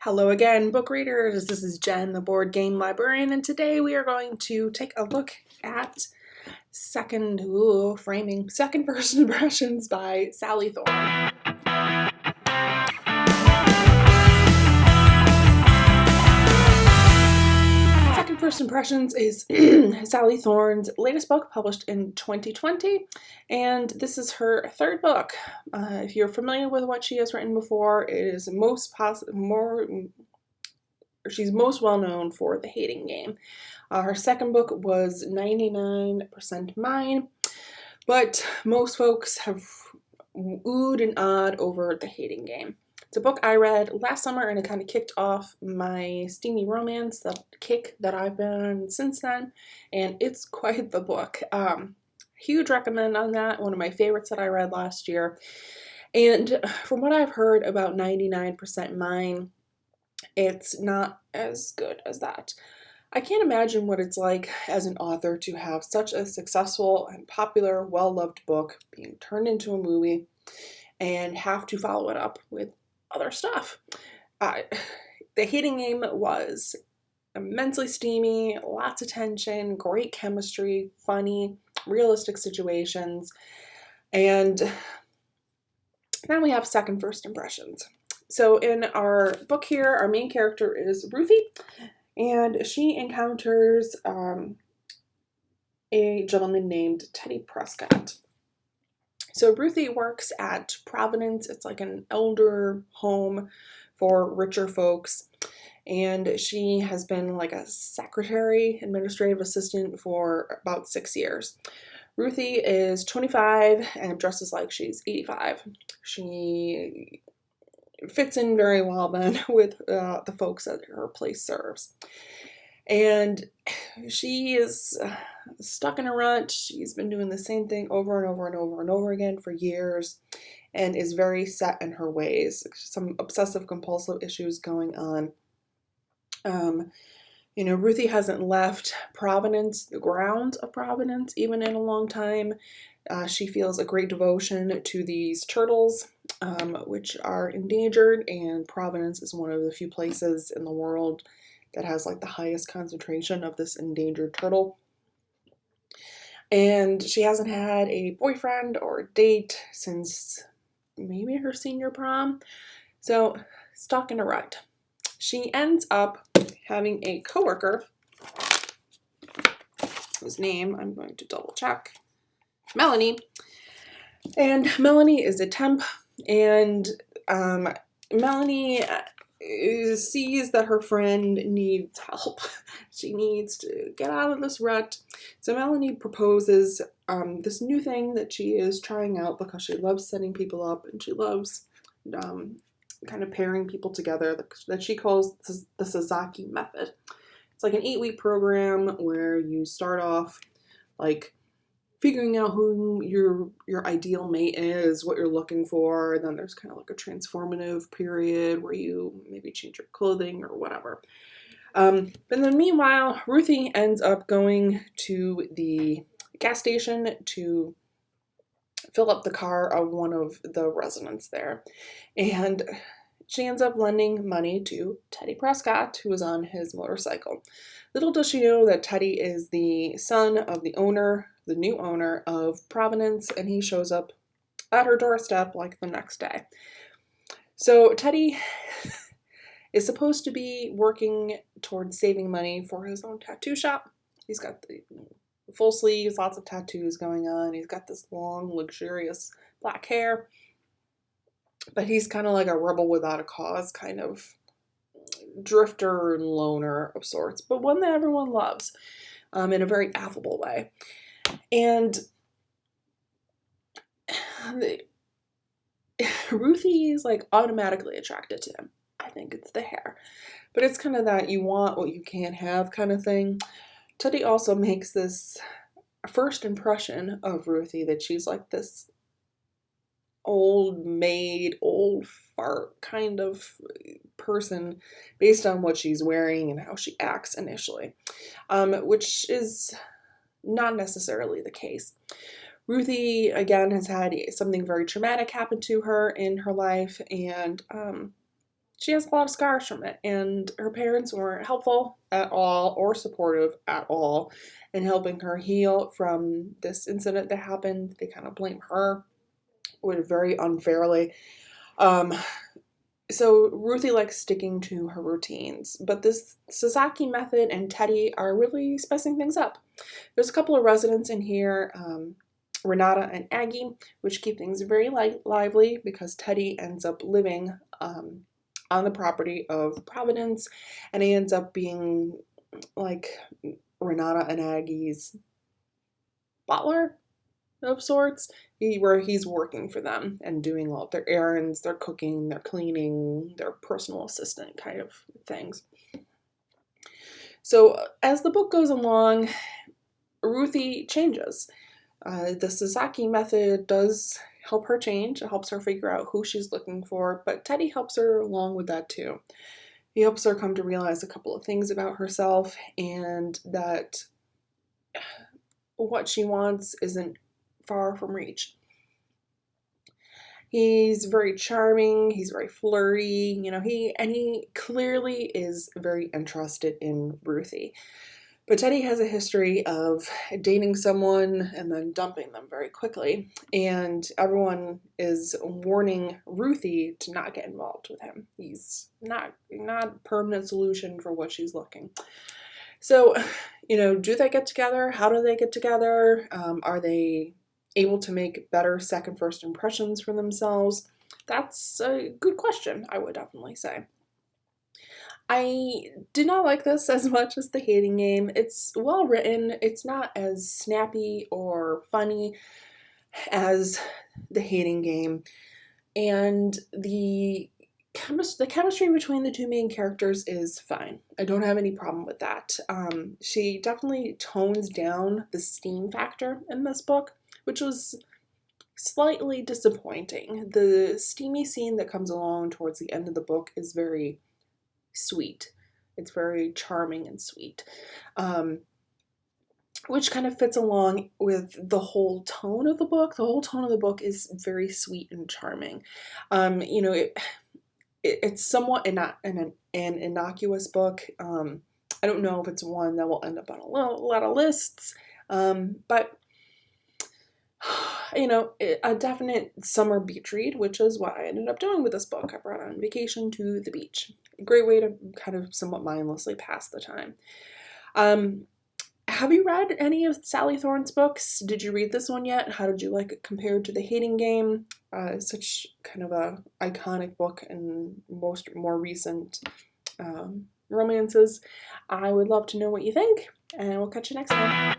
Hello again, book readers. This is Jen, the board game librarian, and today we are going to take a look at second first impressions by Sally Thorne. Second First Impressions is Sally Thorne's latest book, published in 2020, and this is her third book. If you're familiar with what she has written before, it is she's most well known for The Hating Game. Her second book was 99% Mine, but most folks have oohed and awed over The Hating Game. It's a book I read last summer, and it kind of kicked off my steamy romance, the kick that I've been on since then, and it's quite the book. Huge recommend on that, one of my favorites that I read last year. And from what I've heard about 99% Mine, it's not as good as that. I can't imagine what it's like as an author to have such a successful and popular, well-loved book being turned into a movie and have to follow it up with other stuff. The Hating Game was immensely steamy, lots of tension, great chemistry, funny, realistic situations, and now we have Second First Impressions. So in our book here, our main character is Ruthie, and she encounters a gentleman named Teddy Prescott. So Ruthie works at Providence. It's like an elder home for richer folks, and she has been like a secretary, administrative assistant for about 6 years. Ruthie is 25 and dresses like she's 85. She fits in very well then with the folks that her place serves. And she is stuck in a rut. She's been doing the same thing over and over and over and over again for years and is very set in her ways. Some obsessive compulsive issues going on. Ruthie hasn't left Providence, the grounds of Providence, even in a long time. She feels a great devotion to these turtles, which are endangered, and Providence is one of the few places in the world that has like the highest concentration of this endangered turtle. And she hasn't had a boyfriend or a date since maybe her senior prom. So, stuck in a rut. She ends up having a coworker, whose name I'm going to double check, Melanie. And Melanie is a temp, and Melanie sees that her friend needs help. She needs to get out of this rut. So Melanie proposes this new thing that she is trying out because she loves setting people up, and she loves kind of pairing people together, that she calls the Sasaki method. It's like an 8-week program where you start off like figuring out who your ideal mate is, what you're looking for, and then there's kind of like a transformative period where you maybe change your clothing or whatever. But then meanwhile, Ruthie ends up going to the gas station to fill up the car of one of the residents there, and she ends up lending money to Teddy Prescott, who is on his motorcycle. Little does she know that Teddy is the son of the new owner of Providence, and he shows up at her doorstep like the next day. So Teddy is supposed to be working towards saving money for his own tattoo shop. He's got the full sleeves, lots of tattoos going on. He's got this long, luxurious black hair, but he's kind of like a rebel without a cause, kind of drifter and loner of sorts, but one that everyone loves in a very affable way. And Ruthie is like automatically attracted to him. I think it's the hair, but it's kind of that you want what you can't have kind of thing. Teddy also makes this first impression of Ruthie that she's like this old maid, old fart kind of person based on what she's wearing and how she acts initially, which is not necessarily the case. Ruthie, again, has had something very traumatic happen to her in her life, and she has a lot of scars from it, and her parents weren't helpful at all or supportive at all in helping her heal from this incident that happened. They kind of blame her, very unfairly. Um, so Ruthie likes sticking to her routines, but this Sasaki method and Teddy are really spicing things up. There's a couple of residents in here, Renata and Aggie, which keep things very lively because Teddy ends up living on the property of Providence, and he ends up being like Renata and Aggie's butler of sorts, where he's working for them and doing all of their errands, their cooking, their cleaning, their personal assistant kind of things. So as the book goes along, Ruthie changes. The Sasaki method does help her change. It helps her figure out who she's looking for, but Teddy helps her along with that too. He helps her come to realize a couple of things about herself, and that what she wants isn't far from reach. He's very charming, he's very flirty, he clearly is very interested in Ruthie. But Teddy has a history of dating someone and then dumping them very quickly, and everyone is warning Ruthie to not get involved with him. He's not a permanent solution for what she's looking. So, do they get together? How do they get together? Are they able to make better second, first impressions for themselves? That's a good question, I would definitely say. I did not like this as much as The Hating Game. It's well written. It's not as snappy or funny as The Hating Game. And the chemistry between the two main characters is fine. I don't have any problem with that. She definitely tones down the steam factor in this book, which was slightly disappointing. The steamy scene that comes along towards the end of the book is very sweet. It's very charming and sweet, which kind of fits along with the whole tone of the book. The whole tone of the book is very sweet and charming. It's somewhat an innocuous book. I don't know if it's one that will end up on a lot of lists, but a definite summer beach read, which is what I ended up doing with this book. I brought it on vacation to the beach. A great way to kind of somewhat mindlessly pass the time. Have you read any of Sally Thorne's books? Did you read this one yet? How did you like it compared to The Hating Game? Such kind of a iconic book in more recent romances. I would love to know what you think, and we'll catch you next time.